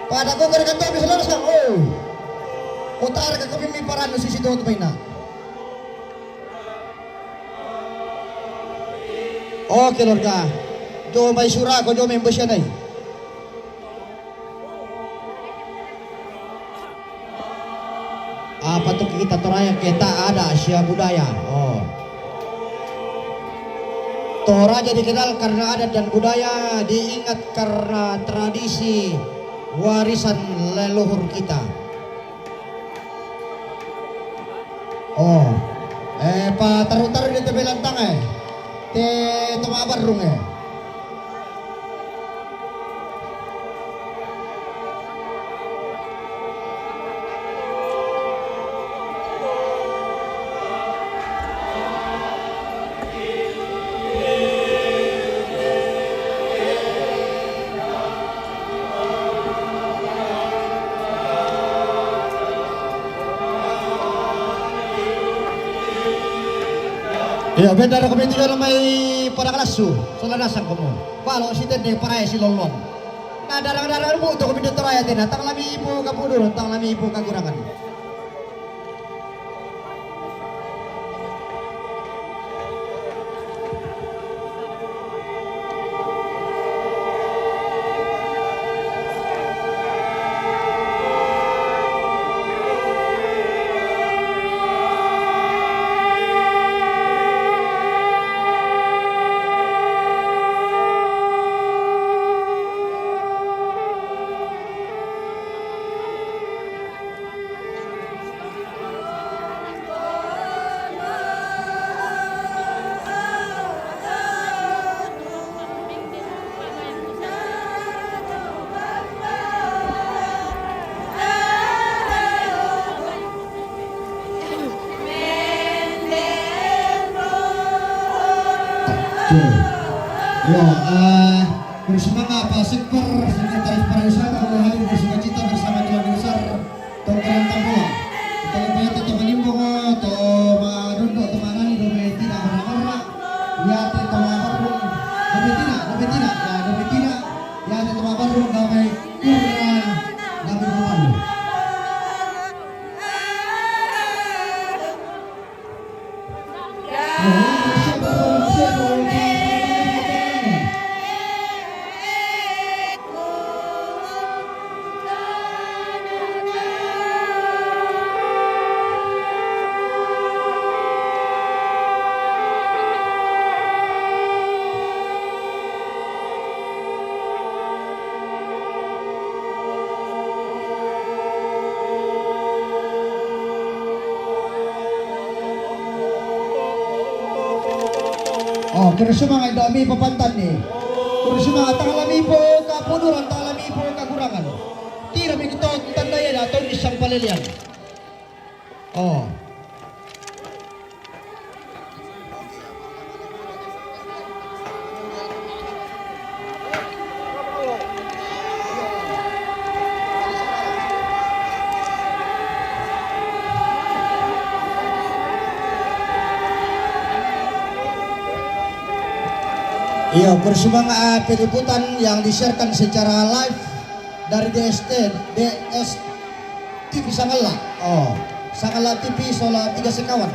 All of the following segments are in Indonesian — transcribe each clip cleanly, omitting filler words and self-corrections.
Pada ko kaya kanto bisa lalas kang. Oh. Utar ka kami may paran no sisi doon na. Oke lorga. Jo may sura ko jo may mbasya na. Apa tuh kita toraya kita ada Asia budaya. Oh. Toraja dikenal karena adat dan budaya, diingat karena tradisi warisan leluhur kita. Oh, pa taruh-taruh di tepi lantang te tumabarung Ya, benda na kami tiga na may parakalasu. Solanasan ko mo. Palo si Tende paraya si Lolon. Na darang-darang mo ito kami dito raya din. Tang lami po kapudur, tang lami po kagurangan. Yo, bersemangat Pak Sekber, Sekretaris Pariwisata kembali hadir bersukacita bersama keluarga besar Tongkrongan Tambua. Kita lebih tetap menimbang atau madun atau manani dobe tidak berapa ya tetap mabarung dobe tidak ya dobe tidak ya tetap mabarung dobe kurang dobe malu. Oh, kira semua dami papantan nih. Kira semua tangalami po kapuduran, tangalami po kakurangan. Tira mi kita tanda ya atau isang palilian. Oh. Iya, bersemangat peliputan yang disiarkan secara live dari DS TV Sangala. Oh, Sangala TV Sola 3 Sekawan.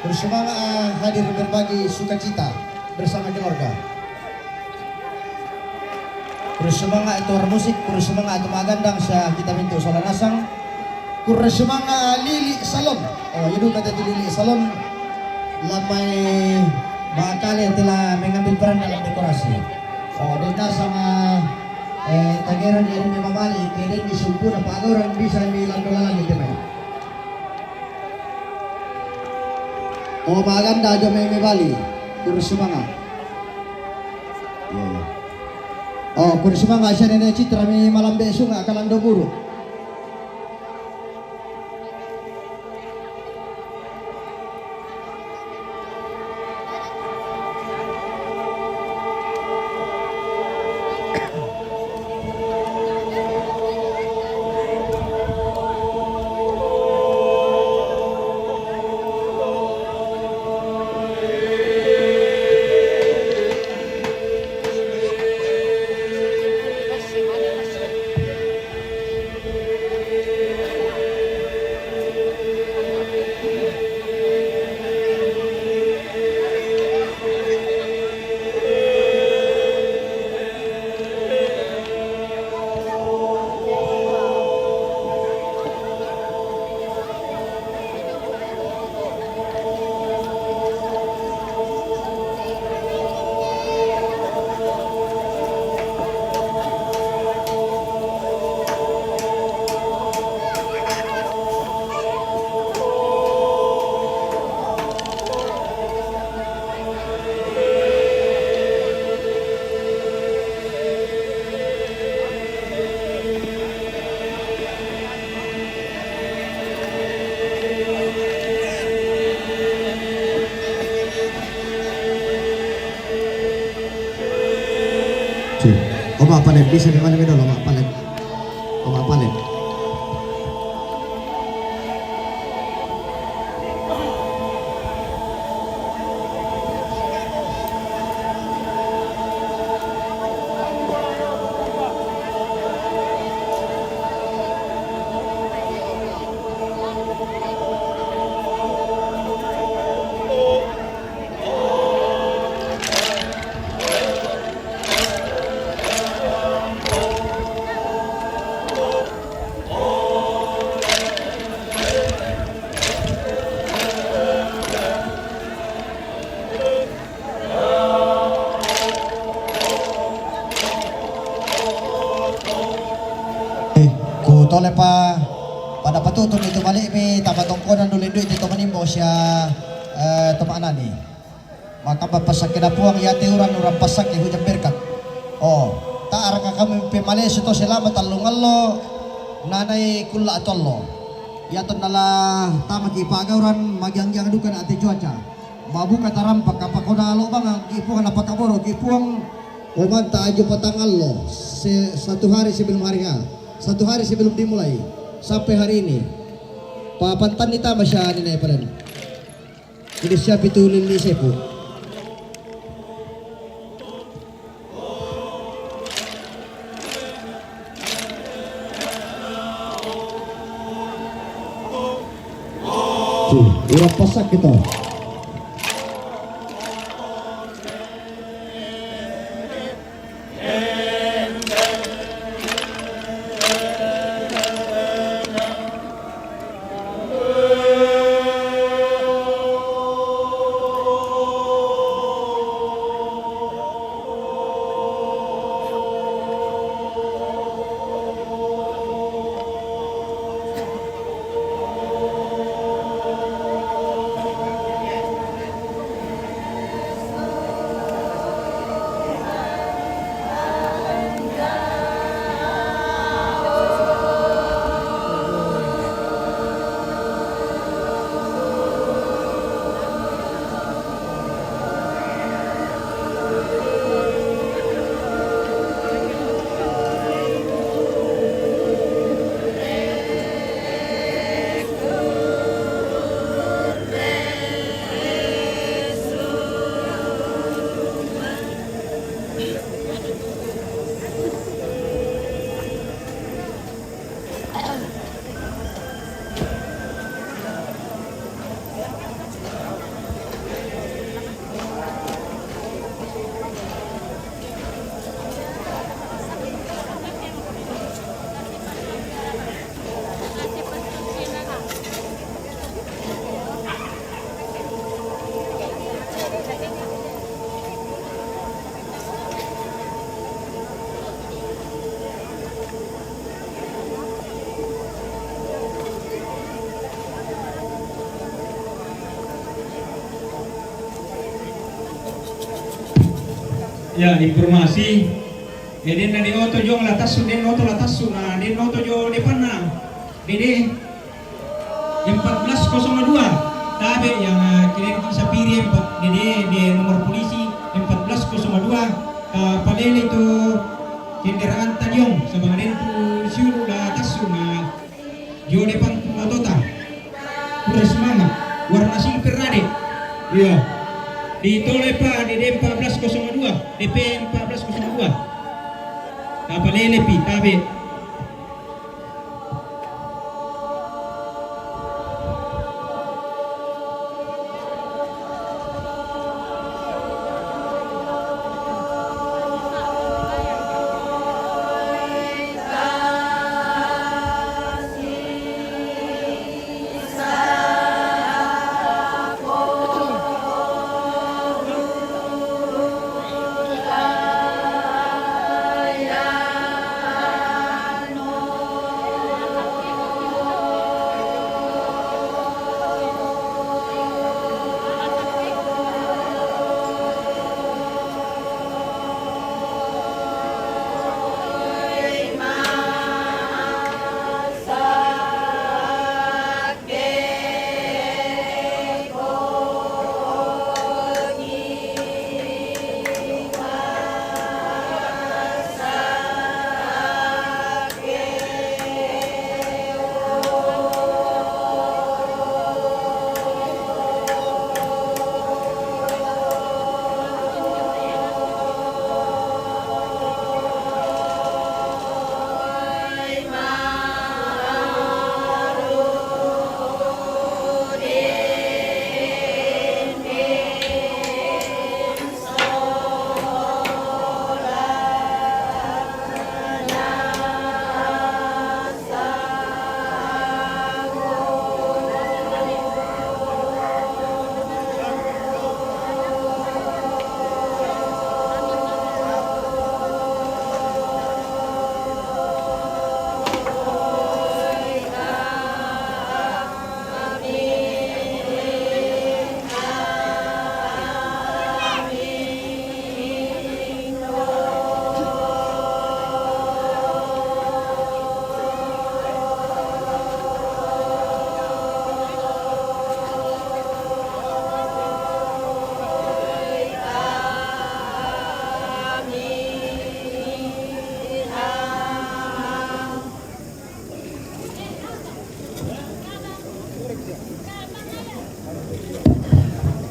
Bersemangat hadir berbagi sukacita bersama keluarga. Bersemangat itu musik, bersemangat itu magandang sa kita minta Sola Nasang. Bersemangat Lili Salon. Oh, itu kata Lili Salon lamai bakal telah mengambil peran dalam dekorasi. Oh, Denda sama tageran dari Memamali, kemudian disumpu apa orang bisa milan-dolan gitu Pak. Oh, maganda aja Memamali, kurus semangat. Oh, kurus semangat siya nene citra mi malam besok nggak kalang do buruk. Umapalit, bisa di mana dulu umapalit. Umapalit. Tole pa pada patutong ito mali mi tamatongkonan dulindo ito manimbo siya tumanan ni makapapasak na po ang yate uran pasak iho jang berkat taar ka kami pimali sito salamat alungallo nanay kula atollo yaton nala tamat ipagawran magyang-yang dukan ati cuaca mabuka taram pagkapakunalo bang ipuang napakaboro ipuang umanta ajo patangallo satu hari sebelum hari satu hari sebelum dimulai sampai hari ini papantan nita masya ninay pa rin ini siya pitulin ni Sepo urap pasak gitu. Ya, informasi jadi na di oto jo latasu din oto latasu na di oto jo depan na di 1402 tabe yang kini sa piri di nomor polisi 1402 palele itu kendaraan tadyong sa mga din po siyuro latasu na jo depan otota puras mama warna silver rade iya di Tolepa di DP 1402 DP 1402 kapalelepi tabe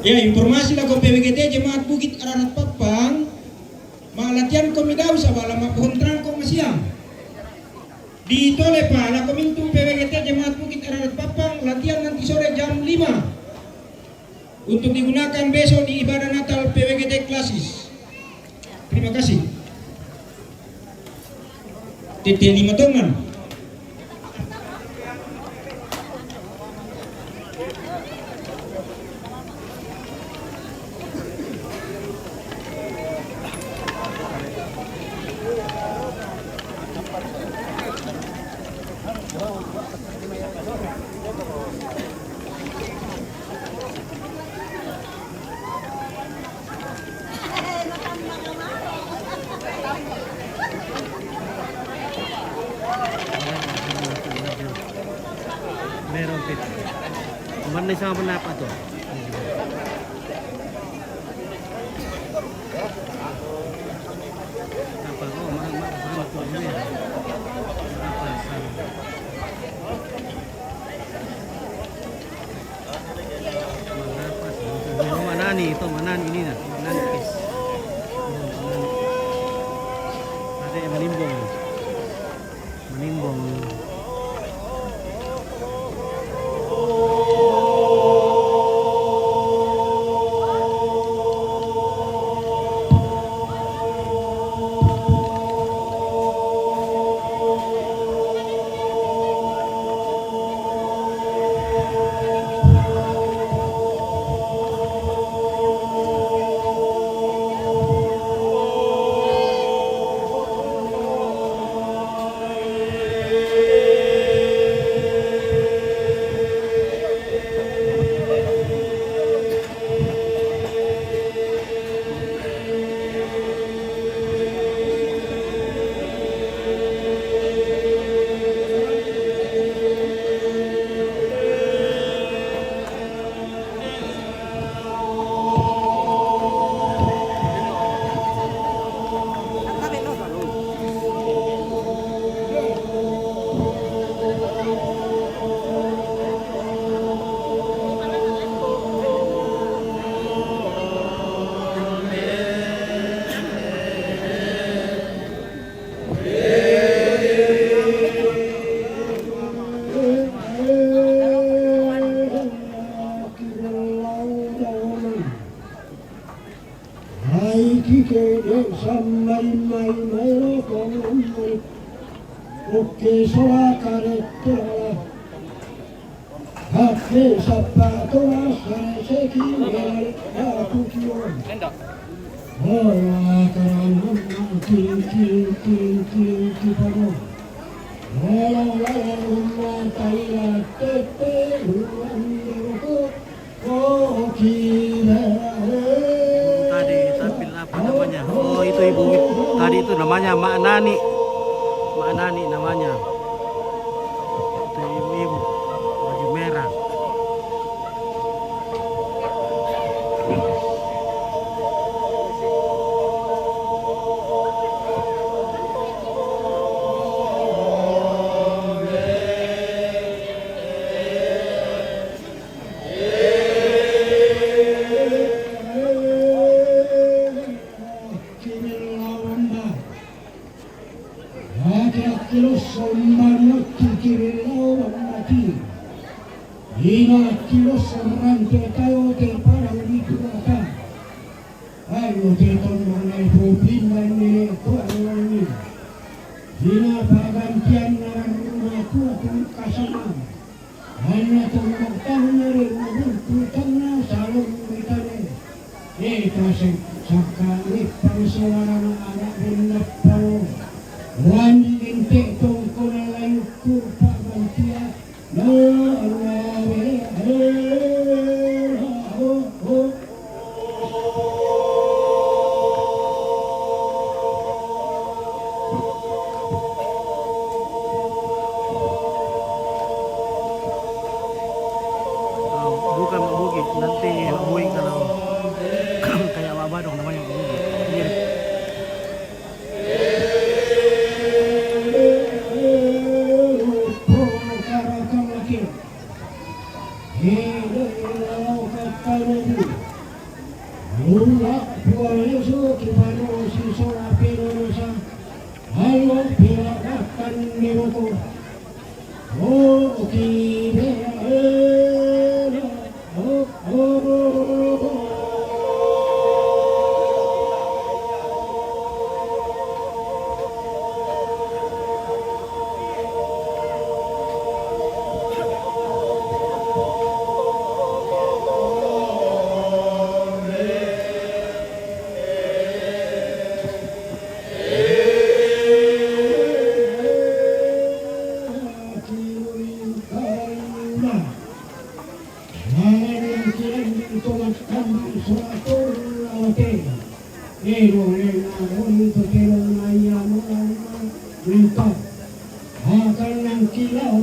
Ya, informasi lah ko PWGT Jemaat Bukit Ararat Papang, malatihan kami daw sa bala mapuhuntran ko masiyang. Di Tole pa, la komintu PWGT Jemaat Bukit Ararat Papang, latihan nanti sore jam 5. Untuk digunakan besok di ibadah Natal PWGT Klasis. Terima kasih. TT5 Tongan. Meron pit. Kemarin na sama penapa tuh. Apa? Oh, mahal tuh ini ya. Apa? Mana nih itu mana ini nah, mana kis. Ada yang menimbong. Menimbong. Tadi tampil apa namanya? Oh itu ibu. Tadi itu namanya Mak Nani. Mak Nani namanya. Itu ibu-ibu baju merah. Bukan Mak Bukit, nanti Mak Bukit kalau kayak Mak Badong namanya Mak Bukit. Mirip. Biarkan nirutu Oh kira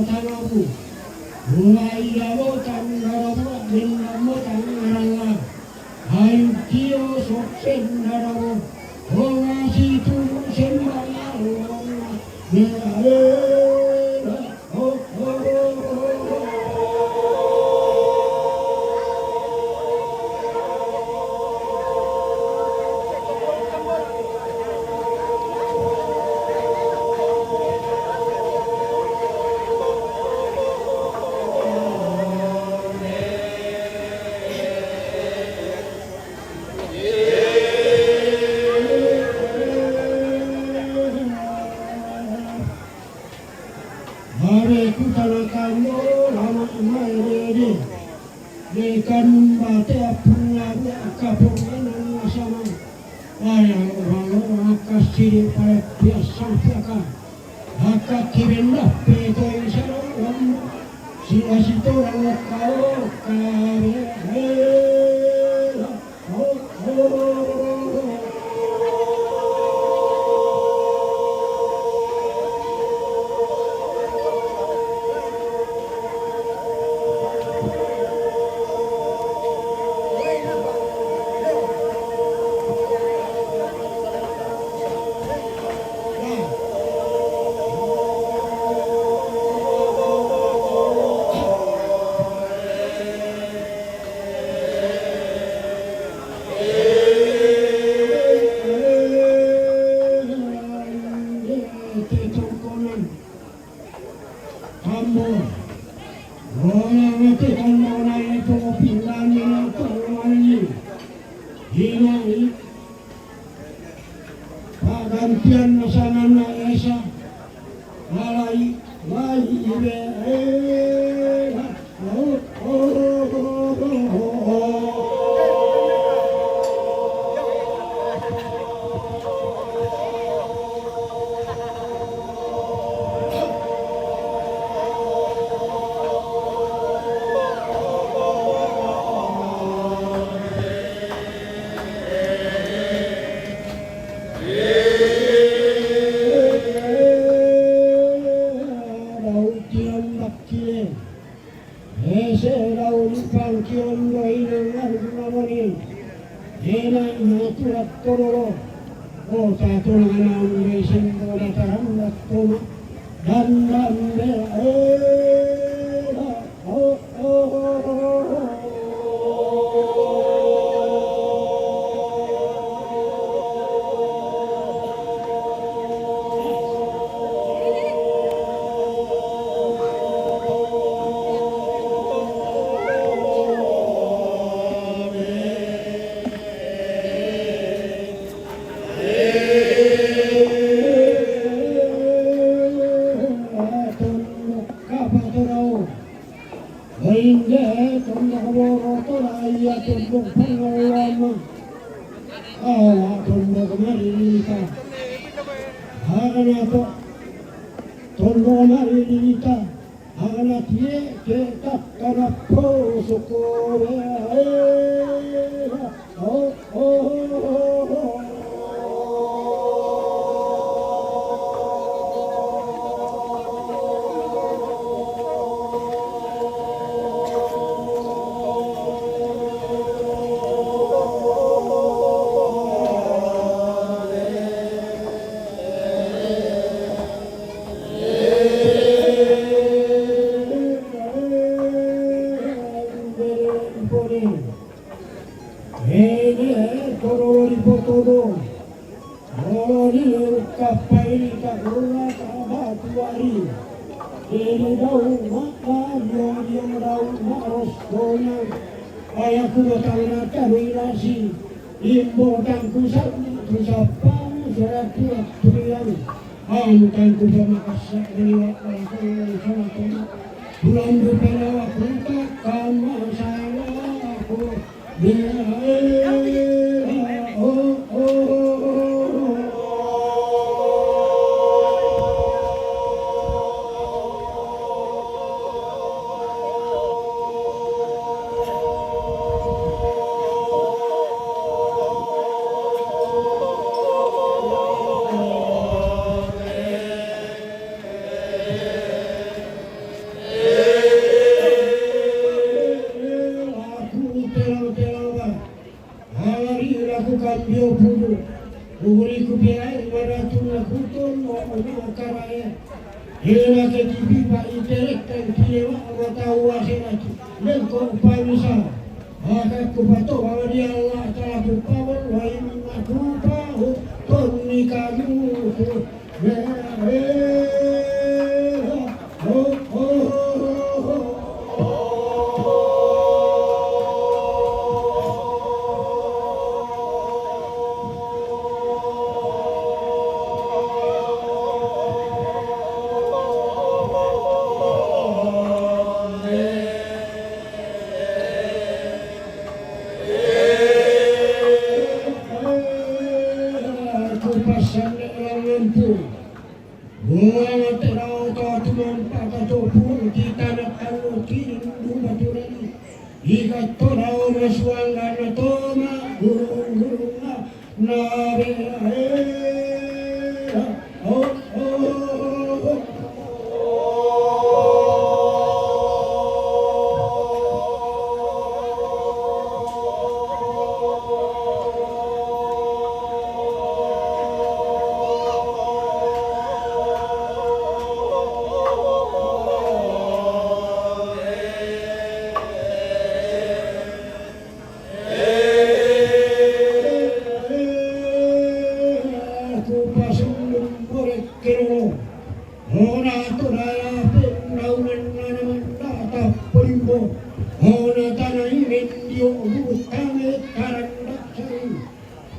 todo tuari. Ini daun makan dia daun maros konya. Ayahku batang nata rilasi. Limbo dan kusap kusapang surat tulian. Angkan kusama kasak liwat langsung sama koma. Bulan berpelawa kunta kama saya aku. Bila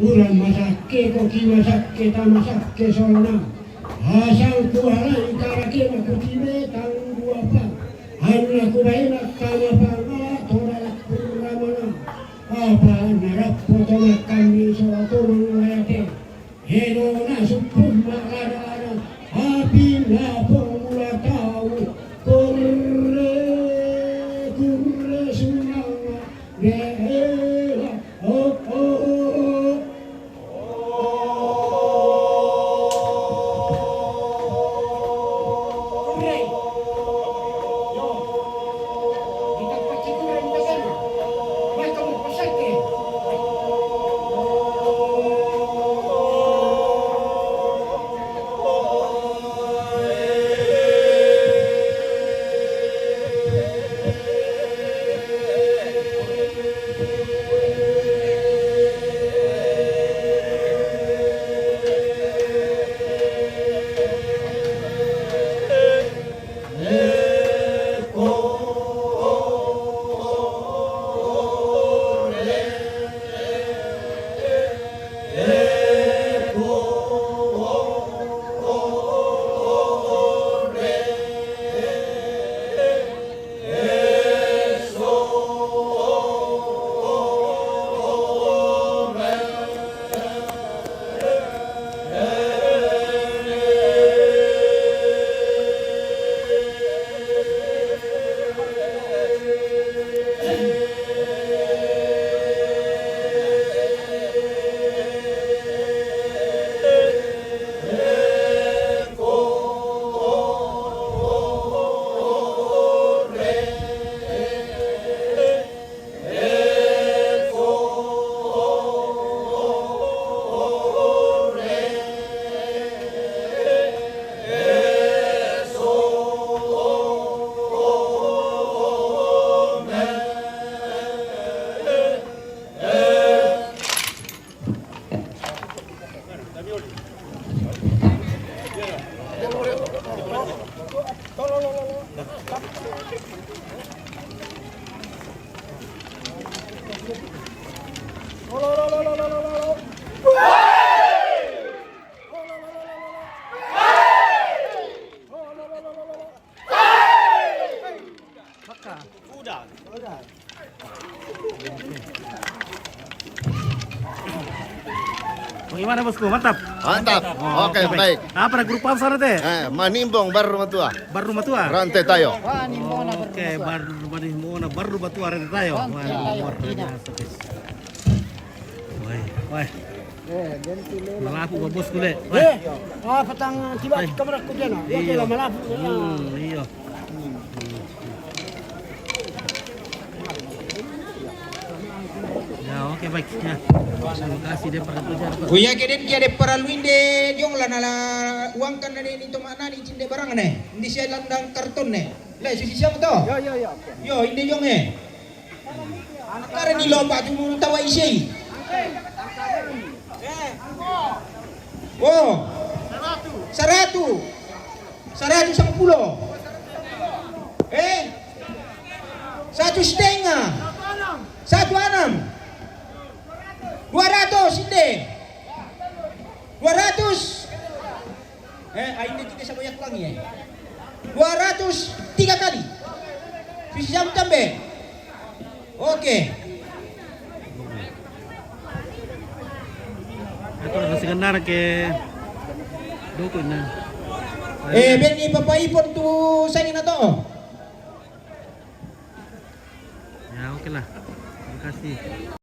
Ulang masake koki masake tamasake solna asal kualai karake makutibe tanggu apa hanya kubaina kama panga tora kuramana apa narap foto kami suatu mengalate heno nasupun makara api lapo mula tahu kurre sunanga Bagaimana bosku? Mantap. Mantap. Oh, Oke, baik. Apa ada grup apa sana teh? Manimbong baru matua. Baru matua. Rantai tayo. Oke, baru matua rente tayo. Wah, luar biasa, guys. Wah. Malapu ba bosku le? Wah. petang tiba kamera ko diyan. Okay lang malabo. Iya. Ya, oke baik. Ya. Terima kasih deh para pelajar. Kuya keden kia de paraluin de jong la nala uang kan na ni to mana ni cinde barang ne. Hindi siya landang karton ne. Le susi siya mo to. Yo, hindi jong Karena ni lomba tu tawa isi. Oh. 100 sa pulo. 1,5. 1,6. 200 hindi. 200. Hindi kita sa banyak lang eh. 200 3 kali. Bisa tambe. Oke. Ito kasi ganar ke doko na. Ben ipapaipon tu sa na to. Ya, oke lah. Terima kasih.